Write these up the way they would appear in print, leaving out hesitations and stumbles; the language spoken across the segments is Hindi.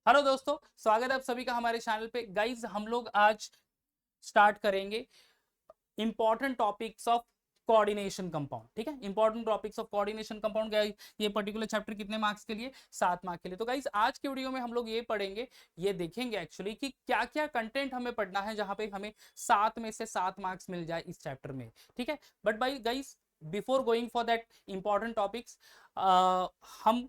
हेलो दोस्तों, स्वागत है आप सभी का हमारे चैनल पे। गाइज हम लोग आज स्टार्ट करेंगे important topics of coordination compound. ठीक है, important topics of coordination compound. Guys ये पर्टिकुलर चैप्टर कितने मार्क्स के लिए? 7 मार्क्स के लिए। तो गाइज आज के वीडियो में हम लोग ये पढ़ेंगे, ये देखेंगे एक्चुअली कि क्या क्या कंटेंट हमें पढ़ना है जहां पे हमें 7 में से 7 मार्क्स मिल जाए इस चैप्टर में। ठीक है, but by guys before going for that important topics, हम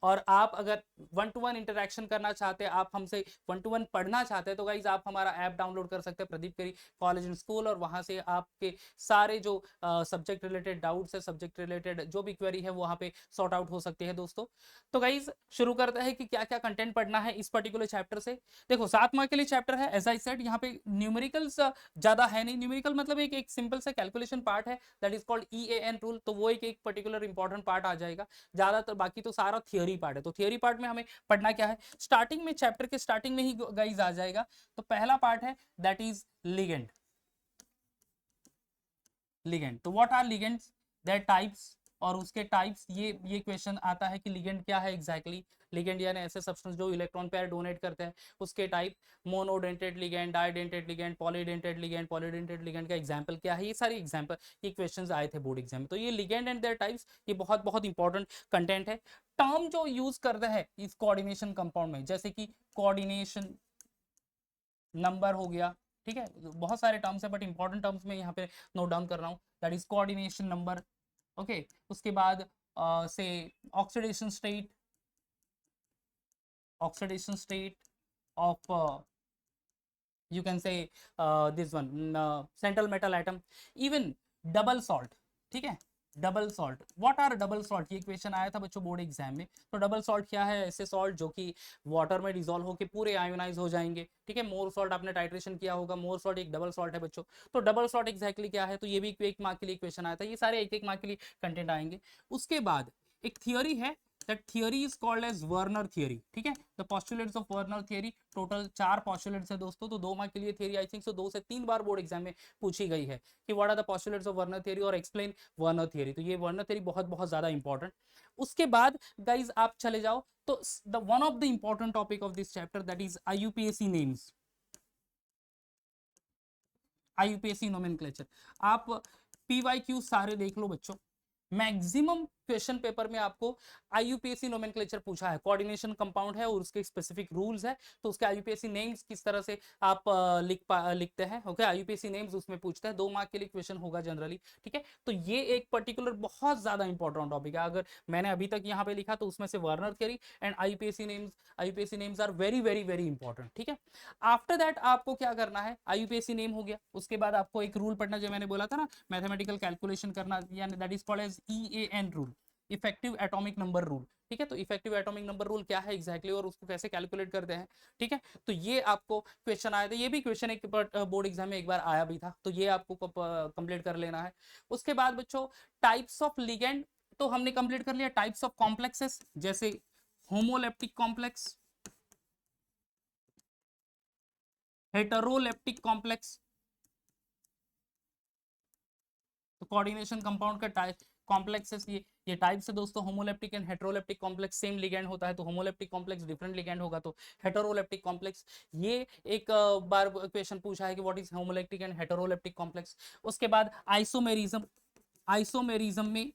और आप अगर 1-to-1 इंटरेक्शन करना चाहते हैं, आप हमसे 1-to-1 पढ़ना चाहते हैं, तो गाइज आप हमारा ऐप डाउनलोड कर सकते हैं, प्रदीप करी कॉलेज एंड स्कूल। और वहां से आपके सारे जो सब्जेक्ट रिलेटेड डाउट्स है, सब्जेक्ट रिलेटेड जो भी क्वेरी है, वहां पे सॉर्ट आउट हो सकती है दोस्तों। तो गाइज शुरू करते हैं कि क्या क्या कंटेंट पढ़ना है इस पर्टिकुलर चैप्टर से। देखो 7 मार्क के लिए चैप्टर है, एज आई सेड यहाँ पे न्यूमेरिकल्स ज्यादा है नहीं। न्यूमेरिकल मतलब एक सिंपल सा कैलकुलेशन पार्ट है, that is called EAN rule. तो वो एक पर्टिकुलर इंपॉर्टेंट पार्ट आ जाएगा ज्यादातर, बाकी तो सारा थियोरी पार्ट है। तो थियोरी पार्ट में हमें पढ़ना क्या है, स्टार्टिंग में चैप्टर के स्टार्टिंग में ही गाइज आ जाएगा। तो पहला पार्ट है दैट इज लिगेंड। लिगेंड, तो what are ligands, their types. और उसके टाइप्स, ये क्वेश्चन आता है कि लिगेंड क्या है एग्जैक्टली। लिगेंड यानी ऐसे सब्सटेंस जो इलेक्ट्रॉन पेयर डोनेट करते हैं, उसके type. Monodentate ligand, डाइडेंटेड ligand, polydentate ligand, polydentate ligand का एग्जांपल क्या है, ये सारे एग्जांपल, ये क्वेश्चंस आए थे बोर्ड एग्जाम में। तो ये लिगेंड एंड देयर टाइप्स, ये बहुत बहुत इंपॉर्टेंट कंटेंट है। टर्म जो यूज करते हैं इस कोऑर्डिनेशन कंपाउंड में, जैसे कि कोऑर्डिनेशन नंबर हो गया। ठीक है, बहुत सारे टर्म्स है बट इंपॉर्टेंट टर्म्स में यहाँ पे नोट डाउन कर रहा हूँ, that is coordination number. Okay, उसके बाद से oxidation state, oxidation state of you can say this one central metal atom, even double salt. ठीक है, double salt, what are double salt, ये क्वेश्चन आया था बच्चों बोर्ड एग्जाम में। तो डबल सॉल्ट क्या है, ऐसे सॉल्ट जो कि वाटर में डिजोल्व होकर पूरे आयोनाइज हो जाएंगे। ठीक है, मोर सॉल्ट आपने टाइट्रेशन किया होगा, मोर सॉल्ट एक डबल सॉल्ट है बच्चों। तो डबल सॉल्ट एग्जैक्टली क्या है, तो ये भी 1 मार्क के लिए क्वेश्चन आया था। ये सारे 1-1 मार्क के लिए कंटेंट आएंगे। उसके बाद एक थियोरी है, that theory is called as Werner theory। ठीक है, the postulates of Werner theory, total 4 postulates है दोस्तों। तो 2 मार्क के लिए थियरी आई थिंक सो 2 से 3 बार बोर्ड एग्जाम में पूछी गई है कि what are the postulates of Werner theory और एक्सप्लेन Werner theory। तो ये Werner theory बहुत बहुत ज्यादा इंपॉर्टेंट। उसके बाद गाइज आप चले जाओ तो the one of the important topic of this chapter that is IUPAC names, IUPAC nomenclature. आप PYQ सारे देख लो बच्चों, मैक्सिमम क्वेश्चन पेपर में आपको IUPAC नोमेनक्लेचर पूछा है। कोऑर्डिनेशन कंपाउंड है और उसके स्पेसिफिक रूल्स है, तो उसके IUPAC नेम्स किस तरह से आप लिखते हैं। ओके, IUPAC नेम्स उसमें पूछते हैं। 2 मार्क के लिए क्वेश्चन होगा जनरली। ठीक है, तो ये एक पर्टिकुलर बहुत ज्यादा इंपॉर्टेंट टॉपिक है। अगर मैंने अभी तक यहाँ पे लिखा तो उसमें से Werner theory and IUPAC names are very very very important. ठीक है, आफ्टर दैट आपको क्या करना है, IUPAC नेम हो गया, उसके बाद आपको एक रूल पढ़ना जो मैंने बोला था ना, मैथमेटिकल कैलकुलेशन करना, यानी that is called as EAN rule, effective atomic number rule. ठीक है, तो इफेक्टिव एटॉमिक नंबर रूल क्या है एग्जैक्टली और उसको कैसे कैलकुलेट करते हैं। ठीक है, तो ये आपको क्वेश्चन आया था, ये भी क्वेश्चन एक बोर्ड एग्जाम में एक बार आया भी था, तो ये आपको कंप्लीट कर लेना है। उसके बाद बच्चों टाइप्स ऑफ लिगेंड, तो हमने कंप्लीट कर लिया। टाइप्स ऑफ कॉम्प्लेक्सेस, जैसे होमोलेप्टिक कॉम्प्लेक्स, हेटेरोलेप्टिक कॉम्प्लेक्स। तो कोऑर्डिनेशन कंपाउंड का टाइप कॉम्प्लेक्सेस, ये टाइप्स है दोस्तों, homoleptic and heteroleptic complex. Same ligand होता है तो होमोलेप्टिक कॉम्प्लेक्स, डिफरेंट लिगेंड होगा तो हेटेरोलेप्टिक कॉम्प्लेक्स। ये एक बार क्वेश्चन पूछा है कि what is homoleptic and heteroleptic complex. उसके बाद आइसोमेरिज्म, आइसोमेरिज्म में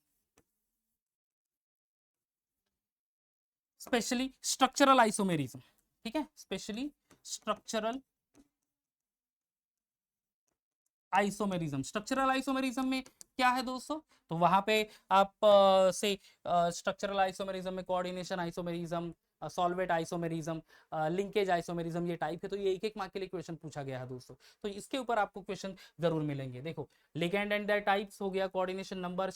स्पेशली स्ट्रक्चरल आइसोमेरिज्म। ठीक है, specially structural isomerism. Structural isomerism में क्या है दोस्तों, तो वहां पे आप से स्ट्रक्चरल आइसोमेरिज्म में coordination isomerism, solvate isomerism, linkage isomerism, ये टाइप है। तो ये 1-1 मार्क के लिए क्वेश्चन पूछा गया है दोस्तों। तो इसके ऊपर आपको क्वेश्चन जरूर मिलेंगे। देखो लिगेंड एंड देयर टाइप्स हो गया, coordination number,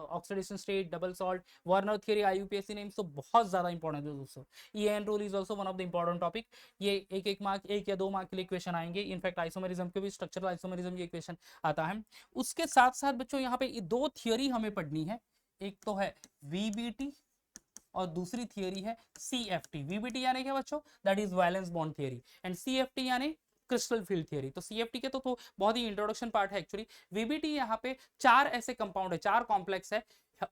oxidation state, double salt, Werner theory, IUPAC names, तो बहुत ज्यादा इंपॉर्टेंट है दोस्तों। EAN rule is also one of the important topic. ये 1-1 मार्क, 1 या 2 मार्क के लिए क्वेश्चन आएंगे। इनफैक्ट आइसोमेरिज्म के भी, स्ट्रक्चरल आइसोमेरिज्म ये क्वेश्चन आता है। उसके साथ साथ बच्चों यहाँ पे 2 थियोरी हमें पढ़नी है, एक तो है VBT और दूसरी थियोरी है CFT। VBT यानी क्या बच्चों, that is valence bond theory, and CFT यानी क्रिस्टल फील्ड थियोरी। तो CFT के तो बहुत ही इंट्रोडक्शन पार्ट है एक्चुअली। VBT यहाँ पे 4 ऐसे कंपाउंड है, 4 कॉम्प्लेक्स है,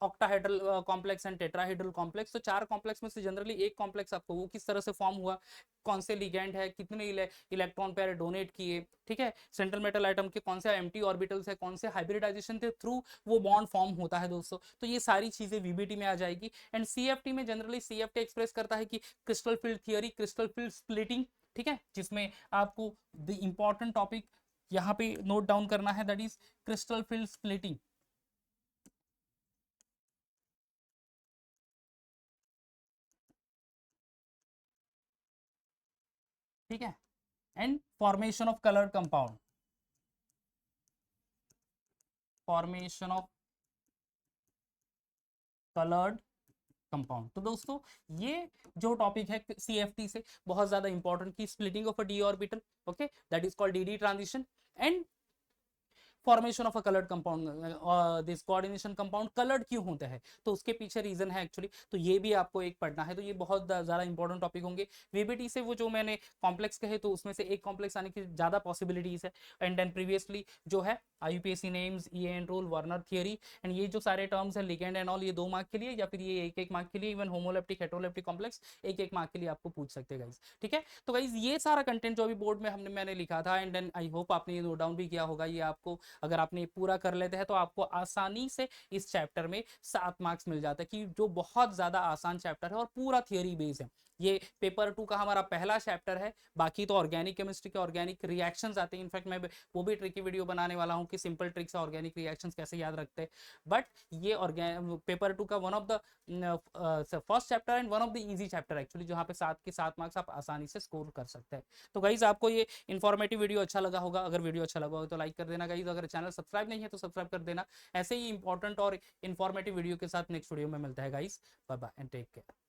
octahedral complex and tetrahedral complex. तो 4 कॉम्प्लेक्स में से जनरली एक कॉम्प्लेक्स आपको वो किस तरह से फॉर्म हुआ, कौन से लिगेंड है, कितने इलेक्ट्रॉन पेयर डोनेट किए, ठीक है, सेंट्रल मेटल आइटम के कौन से एम्प्टी ऑर्बिटल्स है, कौन से हाइब्रिडाइजेशन के थ्रू वो बॉन्ड फॉर्म होता है दोस्तों। तो ये सारी चीजें वीबीटी में आ जाएगी। एंड सीएफटी में जनरली सीएफटी एक्सप्रेस करता है कि crystal field theory, crystal field splitting, ठीक है, जिसमें आपको द इंपॉर्टेंट टॉपिक यहाँ पे नोट डाउन करना है, that is crystal field splitting. ठीक है, and formation of coloured compound, formation of coloured compound. तो दोस्तों ये जो टॉपिक है सीएफटी से बहुत ज्यादा इंपॉर्टेंट की splitting of a D orbital, okay, that is called DD transition, and formation of a coloured compound, this coordination compound coloured क्यों होते हैं, तो उसके पीछे रीजन है एक्चुअली। तो ये भी आपको एक पढ़ना है। तो ये बहुत ज्यादा इंपॉर्टेंट टॉपिक होंगे। वीबीटी से वो जो मैंने कॉम्प्लेक्स कहे तो उसमें से एक कॉम्प्लेक्स आने की ज्यादा पॉसिबिलिटीज है। एंड देन प्रीवियसली जो है IUPAC names, EN rule, Werner theory, and ये जो सारे टर्म्स है लिगेंड एंड ऑल, ये 2 मार्क के लिए या फिर ये एक मार्क के लिए, इवन होमोलेप्टिक हेटेरोलेप्टिक कॉम्प्लेक्स एक मार्क के लिए आपको पूछ सकते हैं गाइस। ठीक है, तो गाइस ये सारा कंटेंट जो अभी बोर्ड में मैंने लिखा था, एंड देन आई होप आपने ये नोट डाउन भी किया होगा। ये आपको अगर आपने पूरा कर लेते हैं तो आपको आसानी से इस चैप्टर में 7 मार्क्स मिल जाता है, कि जो बहुत ज्यादा आसान चैप्टर है और पूरा थियरी बेस्ड है। ये पेपर 2 का हमारा पहला चैप्टर है। बाकी तो ऑर्गेनिक केमिस्ट्री के ऑर्गेनिक रिएक्शंस आते हैं। इनफैक्ट मैं वो भी ट्रिकी वीडियो बनाने वाला हूँ कि सिंपल ट्रिक्स ऑर्गेनिक रिएक्शंस कैसे याद रखते हैं। बट ये पेपर 2 का one of the first chapter and one of the easy chapter actually, जहाँ पे 7 के 7 मार्क्स आप आसानी से स्कोर कर सकते हैं। तो गाइज आपको ये इन्फॉर्मेटिव वीडियो अच्छा लगा होगा। अगर वीडियो अच्छा लगा हो तो लाइक कर देना गाइज। अगर चैनल सब्सक्राइब नहीं है तो सब्सक्राइब कर देना। ऐसे ही इंपॉर्टेंट और इन्फॉर्मेटिव वीडियो के साथ नेक्स्ट वीडियो में मिलता है guys. Bye bye and take care.